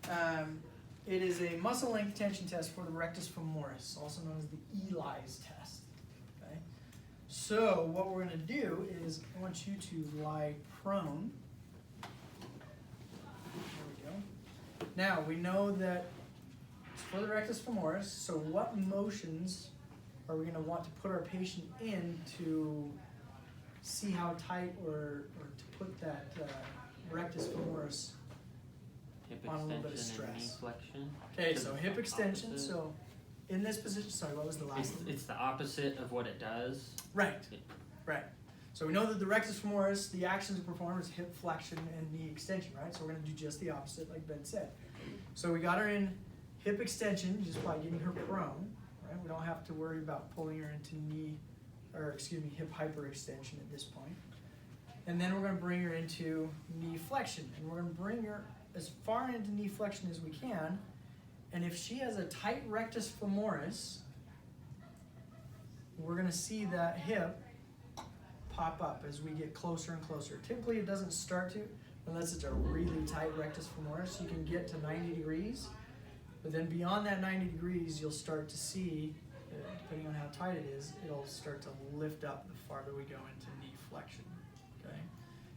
It is a muscle length tension test for the rectus femoris, also known as the Eli's test. Okay? So what we're going to do is I want you to lie prone. There we go. Now we know that it's for the rectus femoris, so what motions are we going to want to put our patient in to see how tight or to put that rectus femoris Hip on a little bit of extension and knee stress? flexion. Okay, The so hip extension. opposite. So in this position, sorry, what was the last one? It's the opposite of what it does. Right, right. So we know that the rectus femoris, the actions to perform is hip flexion and knee extension, right? So we're going to do just the opposite, like Ben said. So we got her in hip extension just by getting her prone, right? We don't have to worry about pulling her into hip hyperextension at this point. And then we're going to bring her into knee flexion, and we're going to bring her as far into knee flexion as we can. And if she has a tight rectus femoris, we're going to see that hip pop up as we get closer and closer. Typically it doesn't start to unless it's a really tight rectus femoris. You can get to 90 degrees, but then beyond that 90 degrees you'll start to see, depending on how tight it is, it'll start to lift up the farther we go into knee flexion. Okay?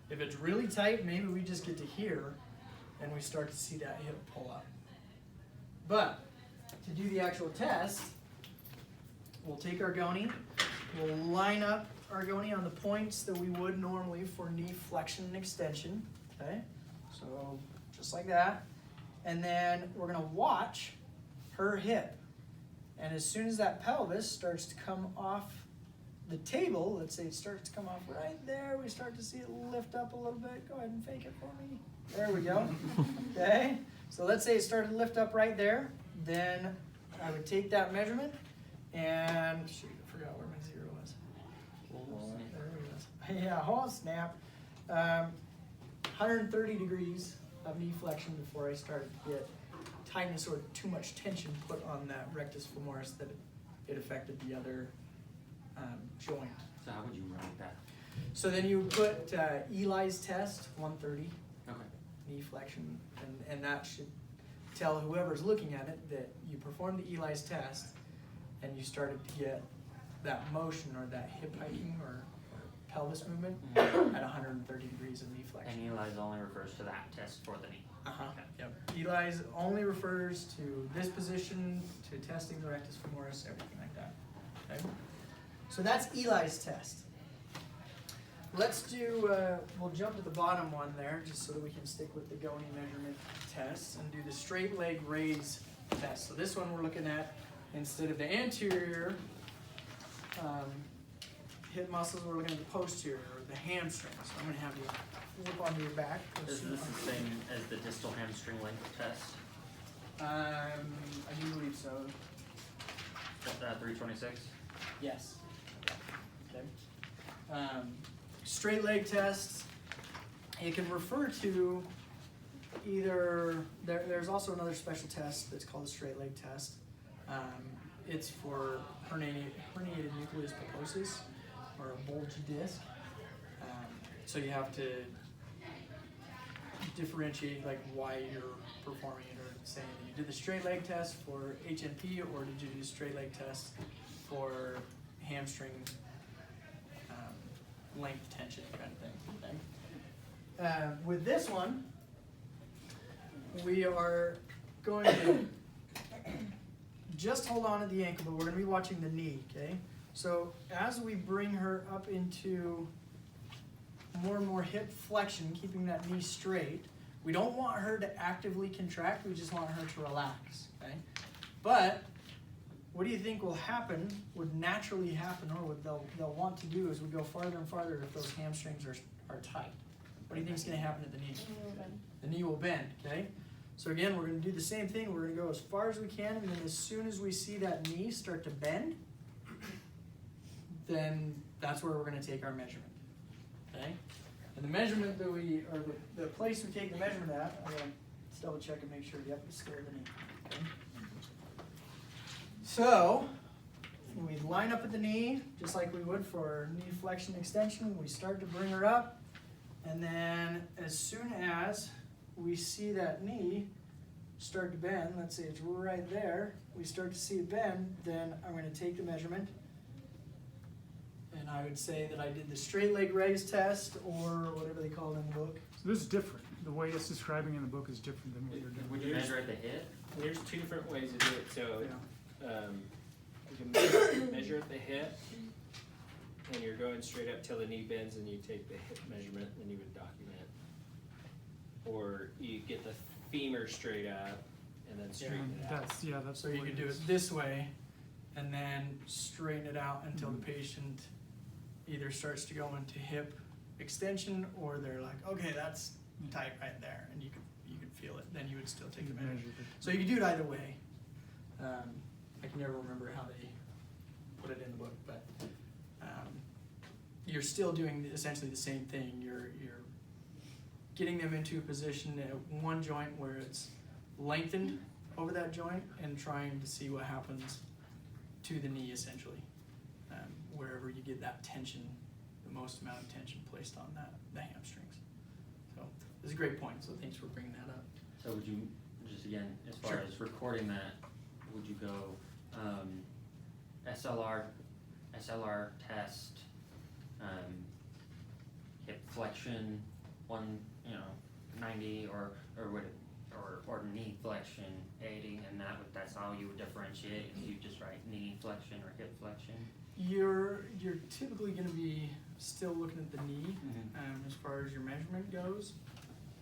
If it's really tight, maybe we just get to here and we start to see that hip pull up. But to do the actual test, we'll take our goni, we'll line up our goni on the points that we would normally for knee flexion and extension. Okay, so just like that. And then we're going to watch her hip. And as soon as that pelvis starts to come off the table, let's say it starts to come off right there, we start to see it lift up a little bit. Go ahead and fake it for me. There we go. Okay, so let's say it started to lift up right there. Then I would take that measurement and, shoot, I forgot where my zero was. Oh, there it is. Yeah, oh snap. 130 degrees of knee flexion before I started to get tightness or too much tension put on that rectus femoris that it affected the other joint. So how would you write that? So then you put Eli's test, 130. Okay. Knee flexion, and that should tell whoever's looking at it that you performed the Eli's test and you started to get that motion or that hip hiking or pelvis movement at 130 degrees of knee flexion. And Eli's only refers to that test for the knee. Okay. Yep. Eli's only refers to this position, to testing the rectus femoris, everything like that. Okay? So that's Eli's test. Let's do, we'll jump to the bottom one there just so that we can stick with the goni measurement test and do the straight leg raise test. So this one we're looking at, instead of the anterior hip muscles, we're looking at the posterior, or the hamstring. So I'm going to have you flip onto your back. Is this the same as the distal hamstring length test? I do believe so. 326? Yes. Okay. Straight leg test, it can refer to either, there's also another special test that's called the straight leg test. It's for herniated nucleus pulposus, or a bulgy disc. So you have to differentiate like why you're performing it, or saying that you did the straight leg test for HNP, or did you do the straight leg test for hamstring length tension kind of thing. Okay? With this one, we are going to just hold on to the ankle, but we're going to be watching the knee, okay? So as we bring her up into more and more hip flexion, keeping that knee straight, we don't want her to actively contract, we just want her to relax, okay? But what do you think will happen, would naturally happen, or what they'll want to do as we go farther and farther if those hamstrings are tight? What do you think is going to happen at the knee? The knee will bend, okay? So again, we're going to do the same thing. We're going to go as far as we can, and then as soon as we see that knee start to bend, then that's where we're going to take our measurement, okay? And the measurement that the place we take the measurement at, I'm going to double check and make sure, yep, it's still the knee, okay? So, we line up at the knee, just like we would for knee flexion extension. We start to bring her up, and then as soon as we see that knee start to bend, let's say it's right there, we start to see it bend, then I'm going to take the measurement, and I would say that I did the straight leg raise test, or whatever they call it in the book. So this is different. The way it's describing in the book is different than what you're doing. Would you measure at the hip? There's two different ways to do it. So Yeah. you can measure at the hip, and you're going straight up till the knee bends, and you take the hip measurement, and you would document. Or you get the femur straight up, and then straighten it out. That's So the you way could it do is. it this way, and then straighten it out until the patient either starts to go into hip extension, or they're like, okay, that's tight right there, and you could feel it. Then you would still take the measurement. Measure it. So you can do it either way. I can never remember how they put it in the book, but you're still doing essentially the same thing. You're getting them into a position at one joint where it's lengthened over that joint, and trying to see what happens to the knee essentially, wherever you get that tension, the most amount of tension placed on the hamstrings. So this is a great point. So thanks for bringing that up. So would you, just again, as far Sure. as recording that, would you go SLR test, hip flexion, 90, or knee flexion 80, and that's how you would differentiate if you just write knee flexion or hip flexion? You're typically going to be still looking at the knee as far as your measurement goes.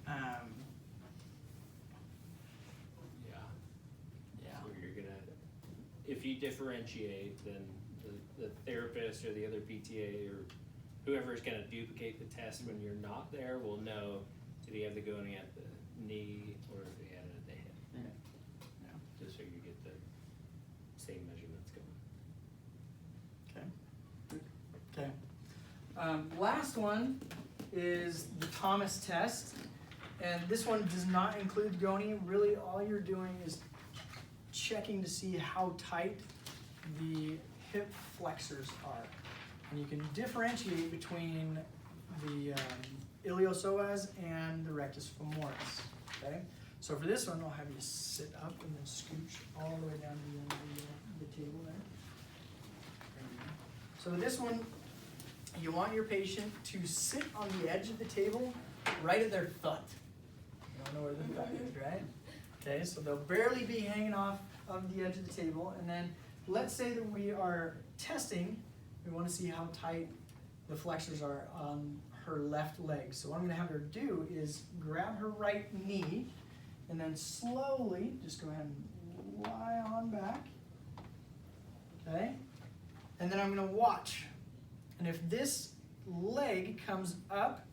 Yeah. So you're gonna, if you differentiate, then the therapist or the other PTA or whoever is gonna duplicate the test when you're not there will know, did he have the goning at the knee or if he had it at the hip? Yeah. Just so you get the same measurements going. Okay. Last one is the Thomas test, and this one does not include Goni. Really, all you're doing is checking to see how tight the hip flexors are, and you can differentiate between the iliopsoas and the rectus femoris. Okay, so for this one, I'll have you sit up and then scooch all the way down to the end of the table there. So this one, you want your patient to sit on the edge of the table, right at their thut. You don't know where the thut is, right? Okay, so they'll barely be hanging off of the edge of the table, and then let's say that we are testing, we want to see how tight the flexors are on her left leg. So what I'm going to have her do is grab her right knee, and then slowly just go ahead and lie on back. Okay? And then I'm going to watch. And if this leg comes up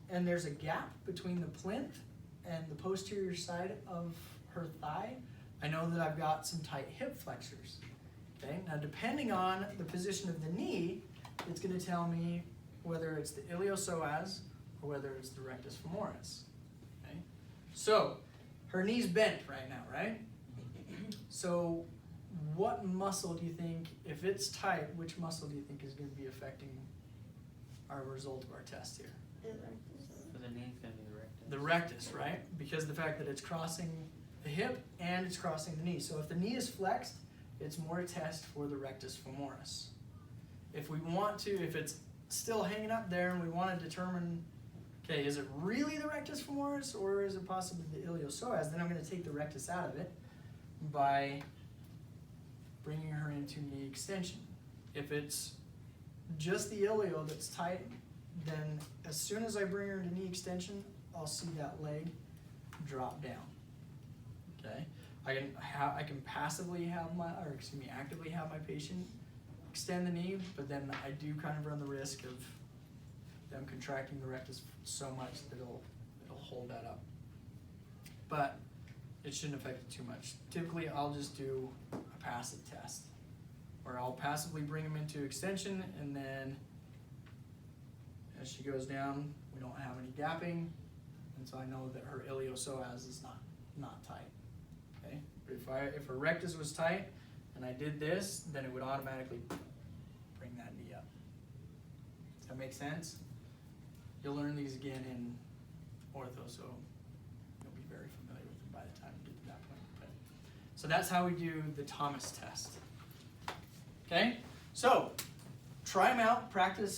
and there's a gap between the plinth and the posterior side of her thigh, I know that I've got some tight hip flexors. Okay? Now depending on the position of the knee, it's going to tell me whether it's the iliopsoas or whether it's the rectus femoris. Okay? So her knee's bent right now, right? So what muscle do you think, if it's tight, which muscle do you think is going to be affecting our result of our test here? For the knee, it's going to be the rectus. The rectus, right? Because the fact that it's crossing the hip and it's crossing the knee. So if the knee is flexed, it's more a test for the rectus femoris. If we want to, if it's still hanging up there and we want to determine, okay, is it really the rectus femoris or is it possibly the iliopsoas, then I'm going to take the rectus out of it by bringing her into knee extension. If it's just the ilio that's tight, then as soon as I bring her into knee extension, I'll see that leg drop down. Okay, I can passively have actively have my patient extend the knee, but then I do kind of run the risk of them contracting the rectus so much that it'll hold that up. But it shouldn't affect it too much. Typically, I'll just do a passive test, where I'll passively bring them into extension, and then as she goes down, we don't have any gapping, and so I know that her iliopsoas is not tight. Okay, but if her rectus was tight and I did this, then it would automatically bring that knee up. Does that make sense? You'll learn these again in ortho, so you'll be very familiar with them by the time you get to that So that's how we do the Thomas test. Okay? So, try them out, practice